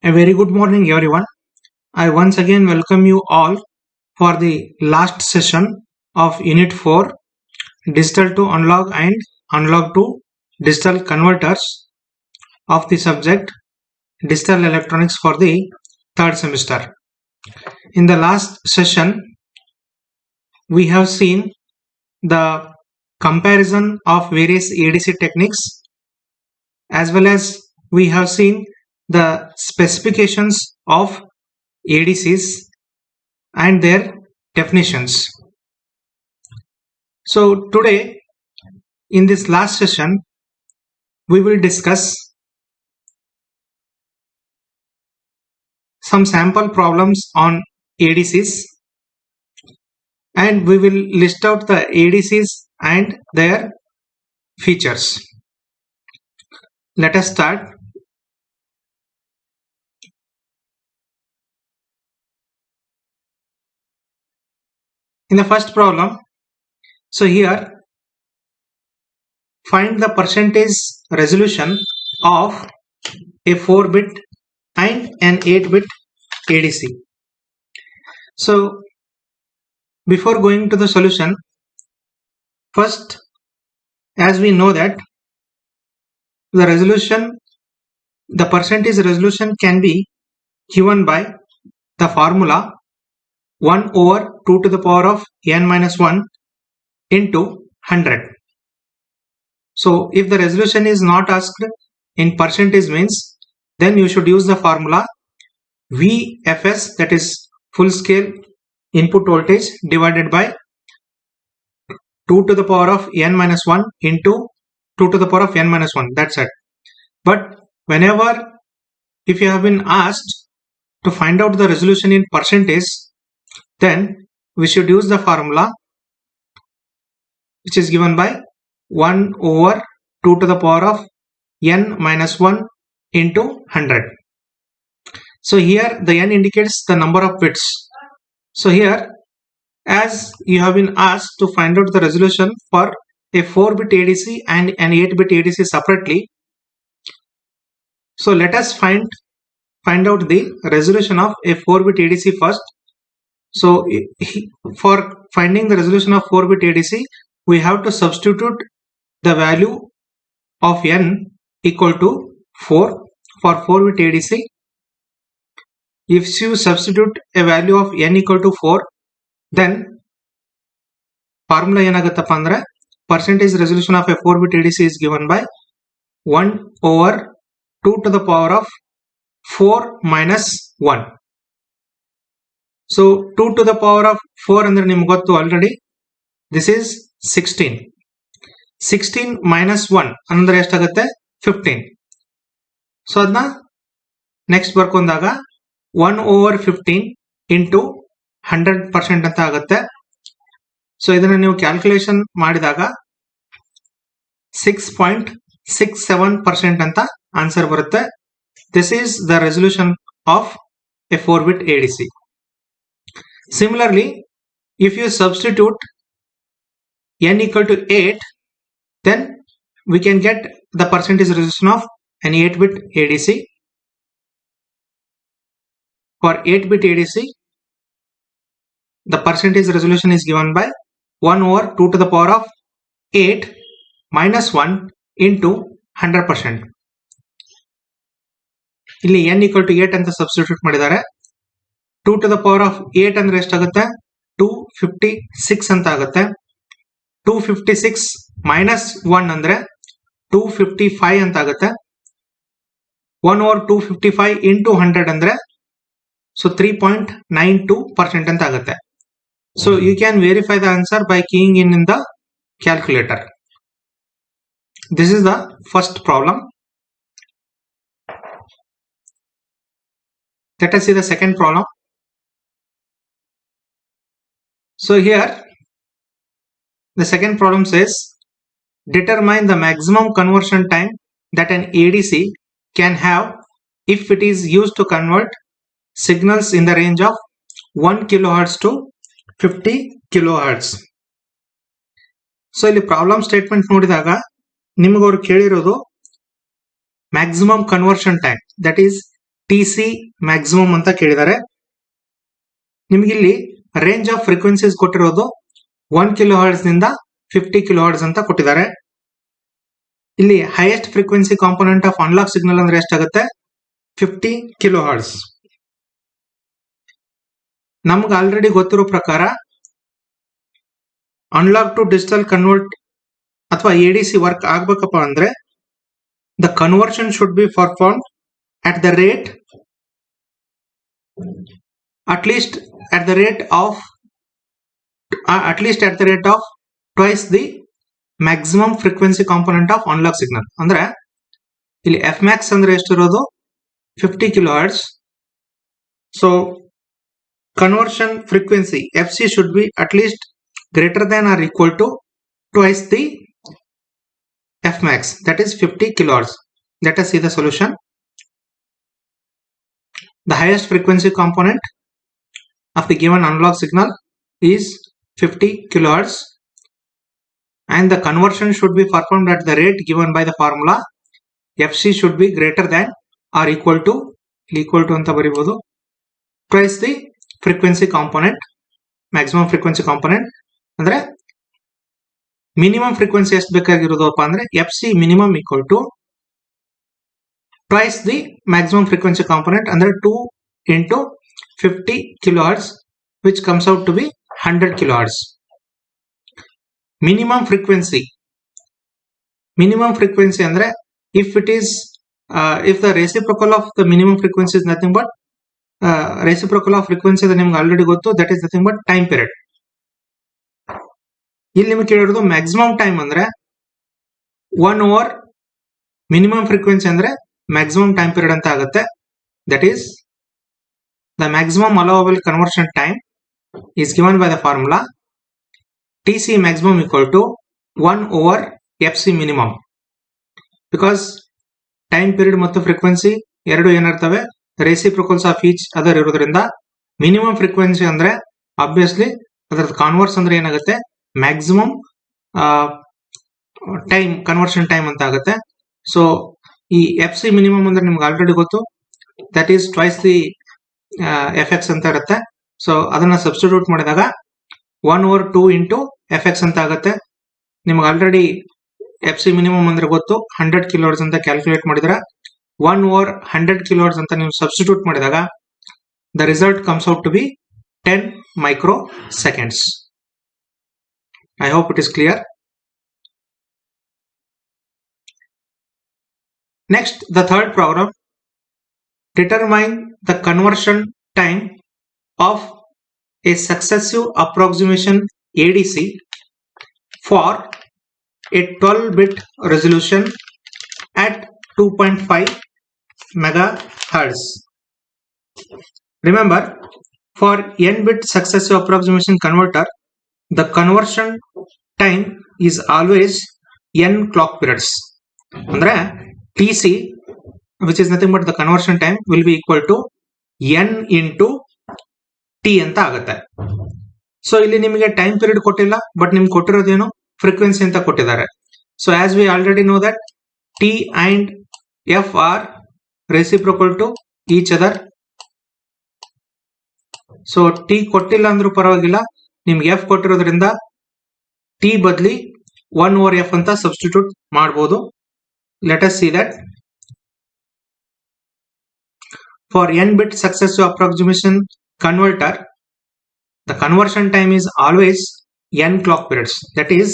A very good morning, everyone. I once again welcome you all for the last session of Unit 4 Digital to Analog and Analog to Digital Converters of the subject Digital Electronics for the third semester. In the last session, we have seen the comparison of various ADC techniques as well as we have seen the specifications of ADCs and their definitions. So today in this last session we will discuss some sample problems on ADCs and we will list out the ADCs and their features. Let us start. In the first problem, so here find the percentage resolution of a 4-bit and an 8-bit ADC. So before going to the solution, first, as we know that the resolution, the percentage resolution can be given by the formula 1 over 2 to the power of n minus 1 into 100. So if the resolution is not asked in percentage means, then you should use the formula VFS, that is full scale input voltage, divided by 2 to the power of n minus 1 into 2 to the power of n minus 1. That's it. But whenever if you have been asked to find out the resolution in percentage, then we should use the formula which is given by 1 over 2 to the power of n minus 1 into 100. So here the n indicates the number of bits. So here, as you have been asked to find out the resolution for a 4-bit ADC and an 8-bit ADC separately, so let us find out the resolution of a 4-bit ADC first. So for finding the resolution of 4-bit ADC, we have to substitute the value of n equal to 4 for 4-bit ADC. If you substitute a value of n equal to 4, then formula ಏನಾಗುತ್ತಪ್ಪ ಅಂದ್ರೆ percentage resolution of a 4-bit ADC is given by 1 over 2 to the power of 4 minus 1. So 2 to the power of 4 ಅಂದ್ರೆ ನಿಮಗೆ ಗೊತ್ತು already, this is 16. 16 minus 1 ಅಂದ್ರೆ ಎಷ್ಟಾಗುತ್ತೆ 15. So ಅದನ್ನ next ಬರ್ಕೊಂಡಾಗ 1 over 15 into 100% ಅಂತ ಆಗುತ್ತೆ. So ಇದನ್ನ ನೀವು ಕ್ಯಾಲ್ಕುಲೇಷನ್ ಮಾಡಿದಾಗ 6.67% ಅಂತ ಆನ್ಸರ್ ಬರುತ್ತೆ. This is the resolution of A 4-bit ADC. Similarly, if you substitute n equal to 8, then we can get the percentage resolution of an 8-bit ADC. For 8-bit ADC, the percentage resolution is given by 1 over 2 to the power of 8 minus 1 into 100%. ಇಲ್ಲಿ n equal to 8 ಅಂತ substitute ಮಾಡಿದ್ದಾರೆ. 2 to the power of 8 ಅಂದ್ರೆ ಎಷ್ಟಾಗುತ್ತೆ 256 ಅಂತ ಆಗುತ್ತೆ. 256 minus 1 ಅಂದ್ರೆ 255 ಅಂತ ಆಗುತ್ತೆ. 1 over 255 into 100 ಅಂದ್ರೆ so 3.92% ಅಂತ ಆಗುತ್ತೆ. So you can verify the answer by keying in the calculator. This is the first problem. Let us see the second problem. So here the second problem says determine the maximum conversion time that an ADC can have if it is used to convert signals in the range of 1 kilohertz to 50 kilohertz. So ಇಲ್ಲಿ problem statement ನೋಡಿದಾಗ ನಿಮಗವ್ರು ಕೇಳಿರೋದು maximum conversion time, that is TC maximum ಅಂತ ಕೇಳಿದ್ದಾರೆ. ನಿಮಗೆ ಇಲ್ಲಿ range of frequencies ಕೊಟ್ಟಿರೋದು 1 kilo hertz ನಿಂದ 50 ಕಿಲೋ ಹರ್ಟ್ಸ್ ಅಂತ ಕೊಟ್ಟಿದ್ದಾರೆ. ಇಲ್ಲಿ highest frequency component of analog signal ಅಂದ್ರೆ ಎಷ್ಟಾಗುತ್ತೆ? 50 ಕಿಲೋ ಹರ್ಟ್ಸ್. ನಮ್ಗೆ ಆಲ್ರೆಡಿ ಗೊತ್ತಿರೋ ಪ್ರಕಾರ ಅನಲಾಗ್ ಟು ಡಿಜಿಟಲ್ ಕನ್ವರ್ಟ್ ಅಥವಾ ADC ವರ್ಕ್ ಆಗ್ಬೇಕಪ್ಪ ಅಂದ್ರೆ the conversion should be performed at the rate at least at the rate of twice the maximum frequency component of analog signal. ಅಂದ್ರೆ ಇಲ್ಲಿ fmax ಅಂದ್ರೆ ಎಷ್ಟಿರೋದು? 50 kilohertz. So conversion frequency FC should be at least greater than or equal to twice the fmax, that is 50 kilohertz. Let us see the solution. The highest frequency component of the given analog signal is 50 kilohertz and the conversion should be performed at the rate given by the formula. FC should be greater than or equal to anta baribodu twice the frequency component, maximum frequency component. ಅಂದ್ರೆ minimum frequency ಎಷ್ಟು ಬೇಕಾಗಿರೋದಪ್ಪ ಅಂದ್ರೆ FC minimum equal to twice the maximum frequency component, ಅಂದ್ರೆ 2 into 50 kilohertz, which comes out to be 100 kilohertz. Minimum frequency ಅಂದ್ರೆ if it is if the reciprocal of the minimum frequency is nothing but reciprocal of frequency that ನಿಮ್ಗೆ already ಗೊತ್ತು, that is nothing but time period. ಇಲ್ಲಿ ನಿಮಗೆ ಕೇಳಿರೋದು maximum time ಅಂದ್ರೆ 1 over minimum frequency ಅಂದ್ರೆ maximum time period ಅಂತ ಆಗುತ್ತೆ. That is the maximum allowable conversion time is given by the formula TC maximum equal to 1 over FC minimum. Because time period ಮತ್ತು frequency ಎರಡು ಏನಿರ್ತವೆ reciprocals of each other ಇರೋದ್ರಿಂದ minimum frequency ಅಂದ್ರೆ obviously ಅದರ converse ಅಂದ್ರೆ ಏನಾಗುತ್ತೆ maximum time conversion time ಅಂತ ಆಗುತ್ತೆ. So ಈ FC ಮಿನಿಮಮ್ ಅಂದ್ರೆ ನಿಮ್ಗೆ ಆಲ್ರೆಡಿ ಗೊತ್ತು, that is twice the FX ಅಂತ ಇರುತ್ತೆ. ಸೊ ಅದನ್ನ ಸಬ್ಸ್ಟಿಟ್ಯೂಟ್ ಮಾಡಿದಾಗ 1 over 2 into FX ಅಂತ ಆಗುತ್ತೆ. ನಿಮ್ಗೆ ಆಲ್ರೆಡಿ FC ಮಿನಿಮಮ್ ಅಂದ್ರೆ ಗೊತ್ತು 100 ಕಿಲೋಹರ್ಟ್ಸ್ ಅಂತ ಕ್ಯಾಲ್ಕುಲೇಟ್ ಮಾಡಿದ್ರೆ 1 over 100 ಕಿಲೋಹರ್ಟ್ಸ್ ಅಂತ ನೀವು ಸಬ್ಸ್ಟಿಟ್ಯೂಟ್ ಮಾಡಿದಾಗ the result comes out to be 10 microseconds. I hope it is clear. Next, the third problem. Determine the conversion time of a successive approximation ADC for a 12-bit resolution at 2.5 megahertz. Remember, for n-bit successive approximation converter, the conversion time is always n clock periods. Andre TC, which is nothing but the conversion time, will be equal to n into t ಅಂತ ಆಗುತ್ತೆ. So ಇಲ್ಲಿ ನಿಮಗೆ time period ಕೊಟ್ಟಿಲ್ಲ, but ನಿಮ್ಗೆ ಕೊಟ್ಟಿರೋದೇನು frequency ಅಂತ ಕೊಟ್ಟಿದ್ದಾರೆ. So as we already no that t and f are reciprocal to each other. So t ಕೊಟ್ಟಿಲ್ಲ ಅಂದ್ರೂ ಪರವಾಗಿಲ್ಲ, ನಿಮ್ಗೆ f ಕೊಟ್ಟಿರೋದ್ರಿಂದ t ಬದಲಿ 1 over f ಅಂತ ಸಬ್ಸ್ಟಿಟ್ಯೂಟ್ ಮಾಡಬಹುದು. Let us see that for n-bit successive approximation converter, the conversion time is always n clock periods. That is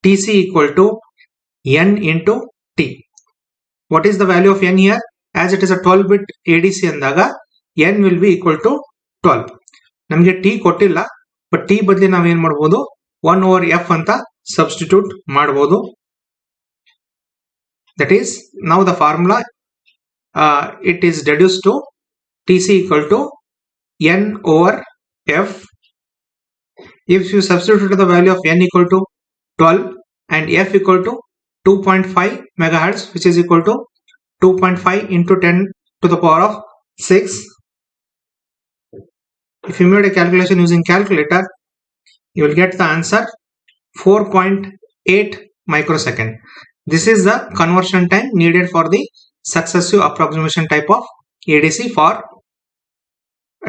TC equal to n into t. What is the value of n here? As it is a 12-bit ADC ಅಂದಾಗ n will be equal to 12. ನಮಗೆ t ಕೊಟ್ಟಿಲ್ಲ, but t ಬದಲಿ ನಾವು ಏನ್ ಮಾಡಬಹುದು 1 over f ಅಂತ substitute ಮಾಡಬಹುದು. That is now the formula it is deduced to TC equal to n over f. If you substitute the value of n equal to 12 and f equal to 2.5 megahertz, which is equal to 2.5 into 10 to the power of 6. If you made a calculation using calculator, you will get the answer 4.8 microsecond. This is the conversion time needed for the successive approximation type of ADC for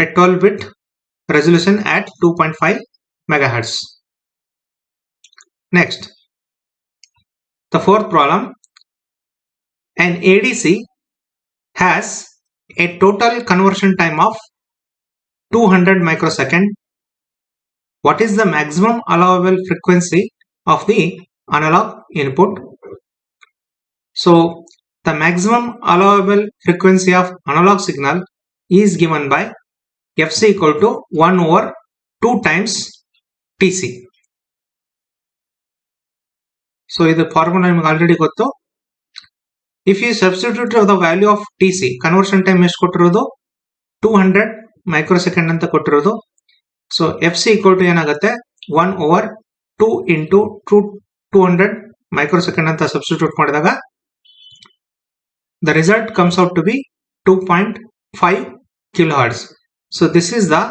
a 12-bit resolution at 2.5 megahertz. Next, the fourth problem, an ADC has a total conversion time of 200 microsecond. What is the maximum allowable frequency of the analog input? So the maximum allowable frequency of analog signal is given by Fc equal to 1 over 2 times Tc. So this formula is already goto. If you substitute the value of Tc, conversion time is 200 microsecond anta kotirodu. So Fc equal to yenagate 1 over 2 into 200 microsecond anta substitute madidaga the result comes out to be 2.5 kilohertz. So this is the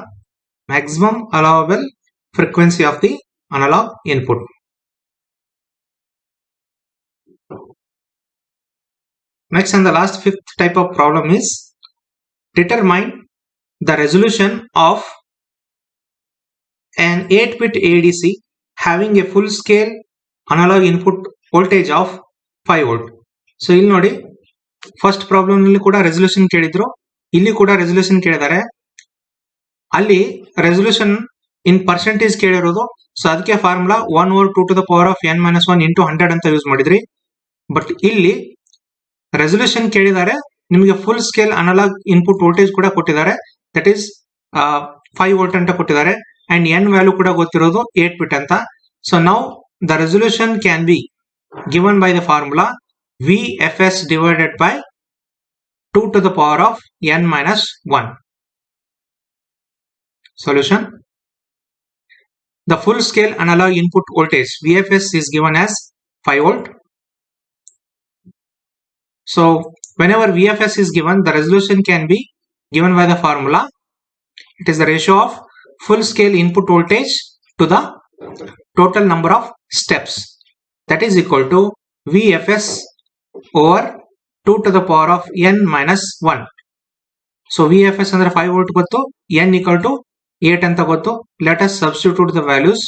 maximum allowable frequency of the analog input. Next and the last fifth type of problem is determine the resolution of an 8-bit ADC having a full scale analog input voltage of 5 volt. So ಇಲ್ಲಿ ನೋಡಿ first problem ನಲ್ಲಿ ಕೂಡ resolution ಕೇಳಿದ್ರು, ಇಲ್ಲಿ ಕೂಡ resolution ಕೇಳಿದ್ದಾರೆ. ಅಲ್ಲಿ resolution ಇನ್ percentage ಕೇಳಿರೋದು. So ಅದಕ್ಕೆ formula 1 over 2 to the power of n minus 1 into 100 ಅಂತ ಯೂಸ್ ಮಾಡಿದ್ರಿ. ಬಟ್ ಇಲ್ಲಿ ರೆಸಲ್ಯೂಷನ್ ಕೇಳಿದ್ದಾರೆ, ನಿಮಗೆ full scale analog input voltage ಕೂಡ ಕೊಟ್ಟಿದ್ದಾರೆ, ದಟ್ ಈಸ್ 5 ವೋಲ್ಟ್ ಅಂತ ಕೊಟ್ಟಿದ್ದಾರೆ. ಅಂಡ್ n ವ್ಯಾಲ್ಯೂ ಕೂಡ ಗೊತ್ತಿರೋದು 8 ಬಿಟ್ ಅಂತ. So now the resolution can be given by the formula VFS divided by 2 to the power of n minus 1. Solution. The full scale analog input voltage VFS is given as 5 volt. So whenever VFS is given, the resolution can be given by the formula. It is the ratio of full scale input voltage to the total number of steps. That is equal to VFS over 2 to the power of n minus 1. So VFS andre 5 volt gottu, n equal to 8 anta gottu. Let us substitute the values.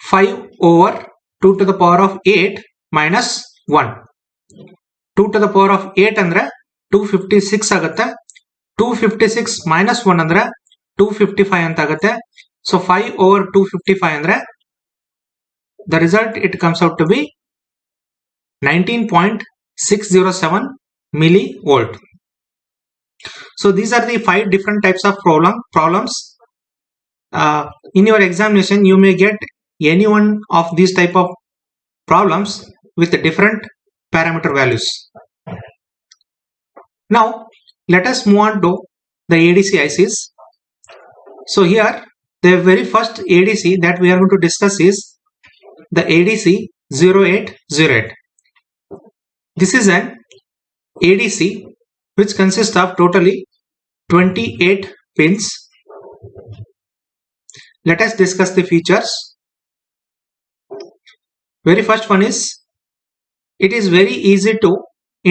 5 over 2 to the power of 8 minus 1. 2 to the power of 8 andre 256 agutte. 256 minus 1 andre 255 anta agutte. So 5 over 255 andre the result it comes out to be 19.607 millivolt. So these are the 5 different types of problems. In your examination, you may get any one of these type of problems with different parameter values. Now let us move on to the ADC ICs. So here the very first ADC that we are going to discuss is the ADC 0808. This is an ADC which consists of totally 28 pins. Let us discuss the features. Very first one is it is very easy to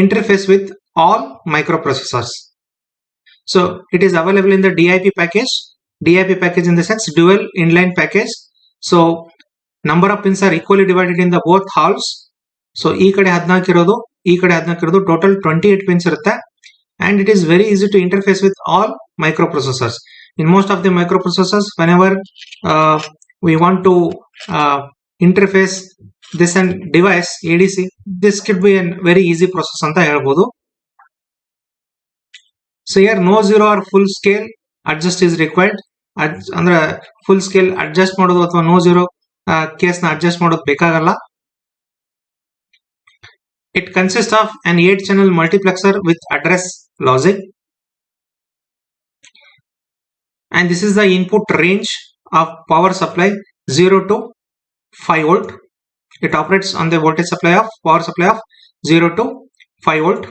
interface with all microprocessors. So it is available in the DIP package. DIP package in the sense dual inline package. So number of pins are equally divided in the both halves. So ಈ ಕಡೆ 14 ಇರೋದು, ಈ ಕಡೆ 14 ಇರೋದು, total 28 pins ಇರುತ್ತೆ. And it is very easy to interface with all microprocessors. In most of the microprocessors, whenever we want to interface this and device ADC, this could be a very easy process ಅಂತ ಹೇಳ್ಬೋದು. So here no zero or full scale adjust is required. ಅಂದ್ರೆ full scale adjust ಮಾಡೋದು ಅಥವಾ no zero case ನ adjust ಮಾಡೋದು ಬೇಕಾಗಲ್ಲ. It consists of an 8-channel multiplexer with address logic, and this is the input range of power supply 0 to 5 volt. It operates on the voltage supply of power supply of 0 to 5 volt.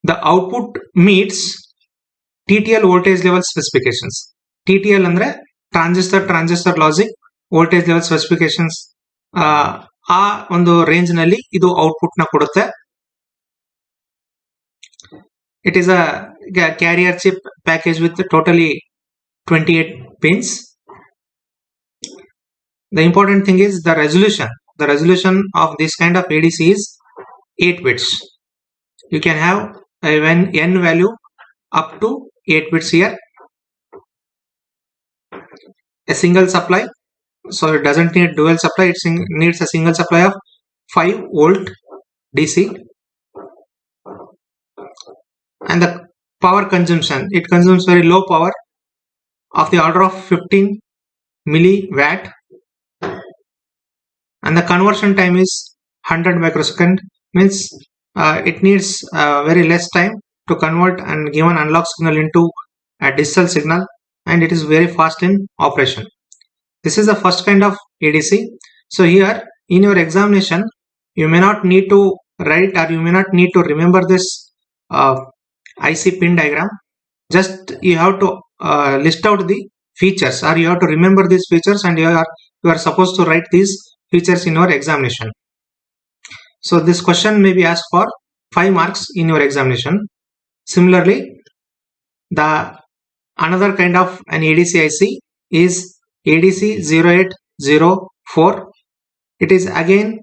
The output meets TTL voltage level specifications. TTL andre transistor logic voltage level specifications. ಆ ಒಂದು range ನಲ್ಲಿ ಇದು output ನ ಕೊಡುತ್ತೆ. It is a carrier chip package with totally 28 pins. The important thing is the resolution. The resolution of this kind of ADC is 8 bits. You can have an n value up to 8 bits here. A single supply, so it doesn't need dual supply, it needs a single supply of 5 volt DC. And the power consumption, it consumes very low power of the order of 15 milliwatt, and the conversion time is 100 microsecond, means it needs very less time to convert and give an analog signal into a digital signal, and it is very fast in operation. This is the first kind of ADC. So here in your examination you may not need to write, or you may not need to remember this IC pin diagram. Just you have to list out the features, or you have to remember these features, and you are supposed to write these features in your examination. So this question may be asked for 5 marks in your examination. Similarly, the another kind of an ADC IC is ADC 0804. It is again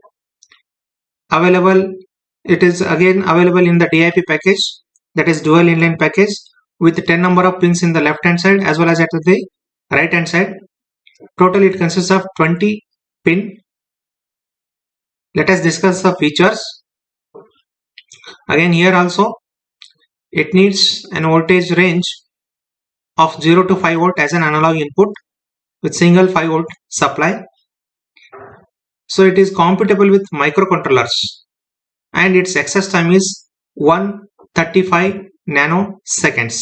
available. It is again available in the DIP package, that is dual inline package, with 10 number of pins in the left hand side as well as at the right hand side. Total it consists of 20 pin. Let us discuss the features. Again here also it needs an voltage range of 0 to 5 volt as an analog input with single 5 volt supply. So it is compatible with microcontrollers, and its access time is 135 nanoseconds.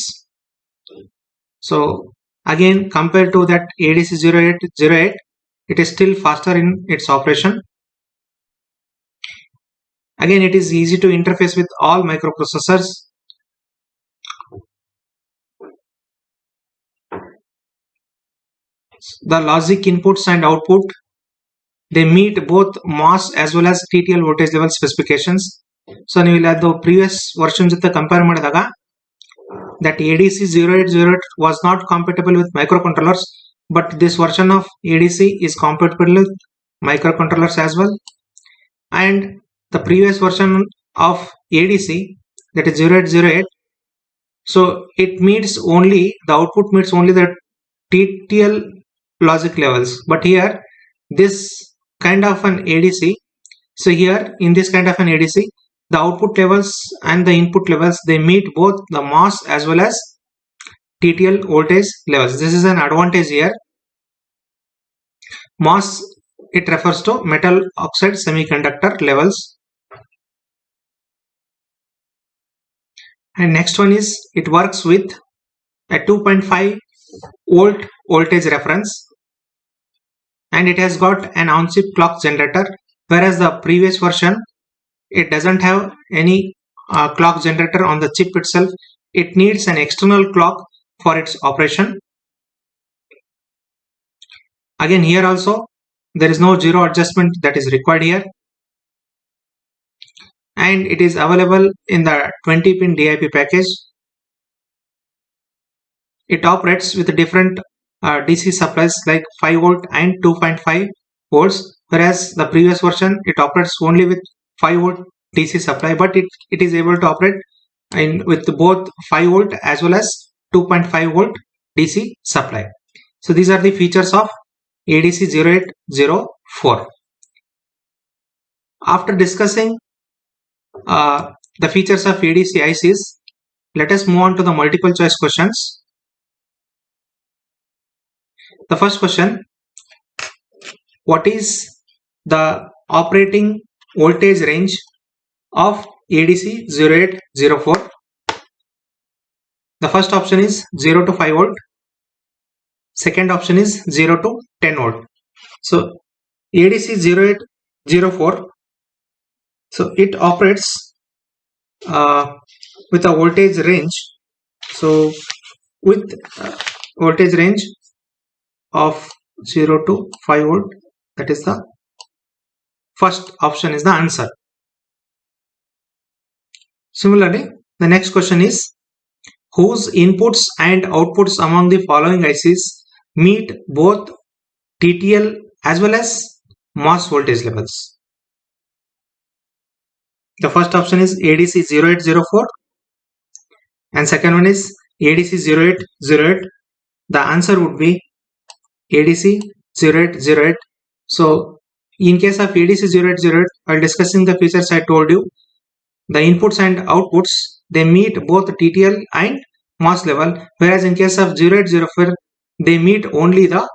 So again, compared to that ADC 0808, it is still faster in its operation. Again, it is easy to interface with all microprocessors. The logic inputs and output, they meet both MOS as well as TTL voltage level specifications. So ನೀವು ಇಲ್ಲಿ ಅದು previous version ಜೊತೆ compare ಮಾಡಿದಾಗ that ADC 0808 was not compatible with microcontrollers, but this version of ADC is compatible with microcontrollers as well. And the previous version of ADC, that is 0808, so it meets only, the output meets only the TTL logic levels, but here this kind of an ADC, so here in this kind of an ADC, the output levels and the input levels, they meet both the MOS as well as TTL voltage levels. This is an advantage here. MOS, it refers to metal oxide semiconductor levels. And next one is, it works with a 2.5 volt voltage reference, and it has got an on-chip clock generator, whereas the previous version, it doesn't have any clock generator on the chip itself. It needs an external clock for its operation. Again here also there is no zero adjustment that is required here, and it is available in the 20 pin DIP package. It operates with different DC supplies like 5 volt and 2.5 volts, whereas the previous version, it operates only with 5 volt DC supply, but it is able to operate with both 5 volt as well as 2.5 volt DC supply. So these are the features of ADC 0804. After discussing the features of ADC ICs, let us move on to the multiple choice questions. The first question, what is the operating voltage range of ADC 0804? The first option is 0 to 5 volt. Second option is 0 to 10 volt. So ADC 0804, so it operates with a voltage range. So with voltage range of 0 to 5 volt, that is the first option is the answer. Similarly, The next question is, whose inputs and outputs among the following ICs meet both TTL as well as MOS voltage levels? The first option is ADC 0804 and second one is ADC 0808. The answer would be ADC 0808. So in case of ADC 0808, while discussing the features I told you, the inputs and outputs, they meet both TTL and MOS level, whereas in case of 0804, they meet only the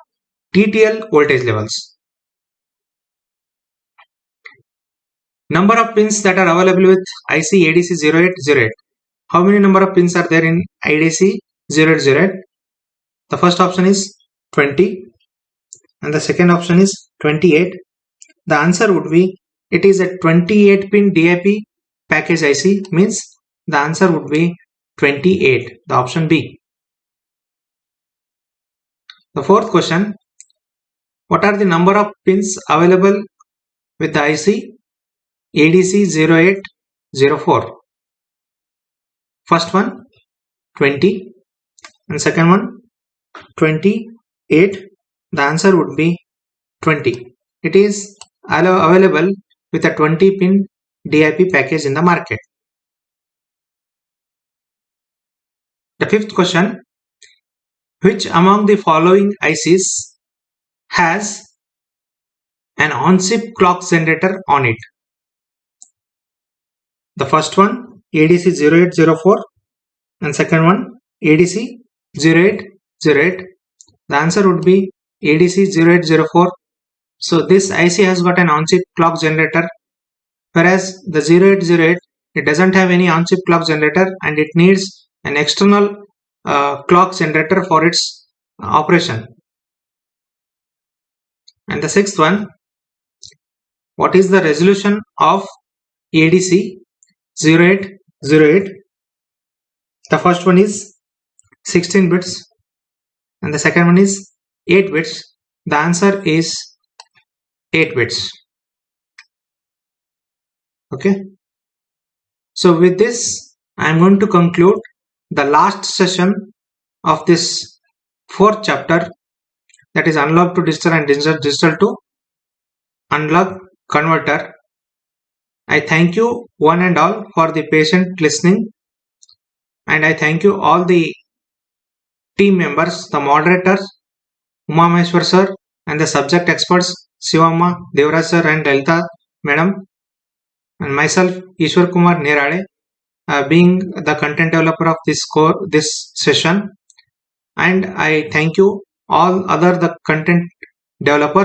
TTL voltage levels. Number of pins that are available with IC ADC 0808. How many number of pins are there in ADC 0808? The first option is 20 and the second option is 28. The answer would be, it is a 28 pin DIP package IC, means the answer would be 28, the option B. The fourth question, what are the number of pins available with the IC ADC 0804? First one 20 and second one 28. The answer would be 20. It is available with a 20 pin DIP package in the market. The fifth question, which among the following ICs has an on-chip clock generator on it? The first one ADC 0804 and second one ADC 0808. The answer would be ADC 0804. So this IC has got an on-chip clock generator, whereas the 0808, it doesn't have any on-chip clock generator and it needs an external clock generator for its operation. And the sixth one, what is the resolution of ADC 0808? The first one is 16 bits and the second one is 8 bits. The answer is 8 bits. Okay. So with this, I am going to conclude the last session of this fourth chapter, that is analog to digital and digital to analog converter. I thank you one and all for the patient listening, and I thank you all the team members, the moderators, Uma Maheshwar sir, and the subject experts, Shivamma, Devraj sir and Lalita madam, and myself, Ishwar Kumar Nirade, being the content developer of this session. And I thank you all other the content developers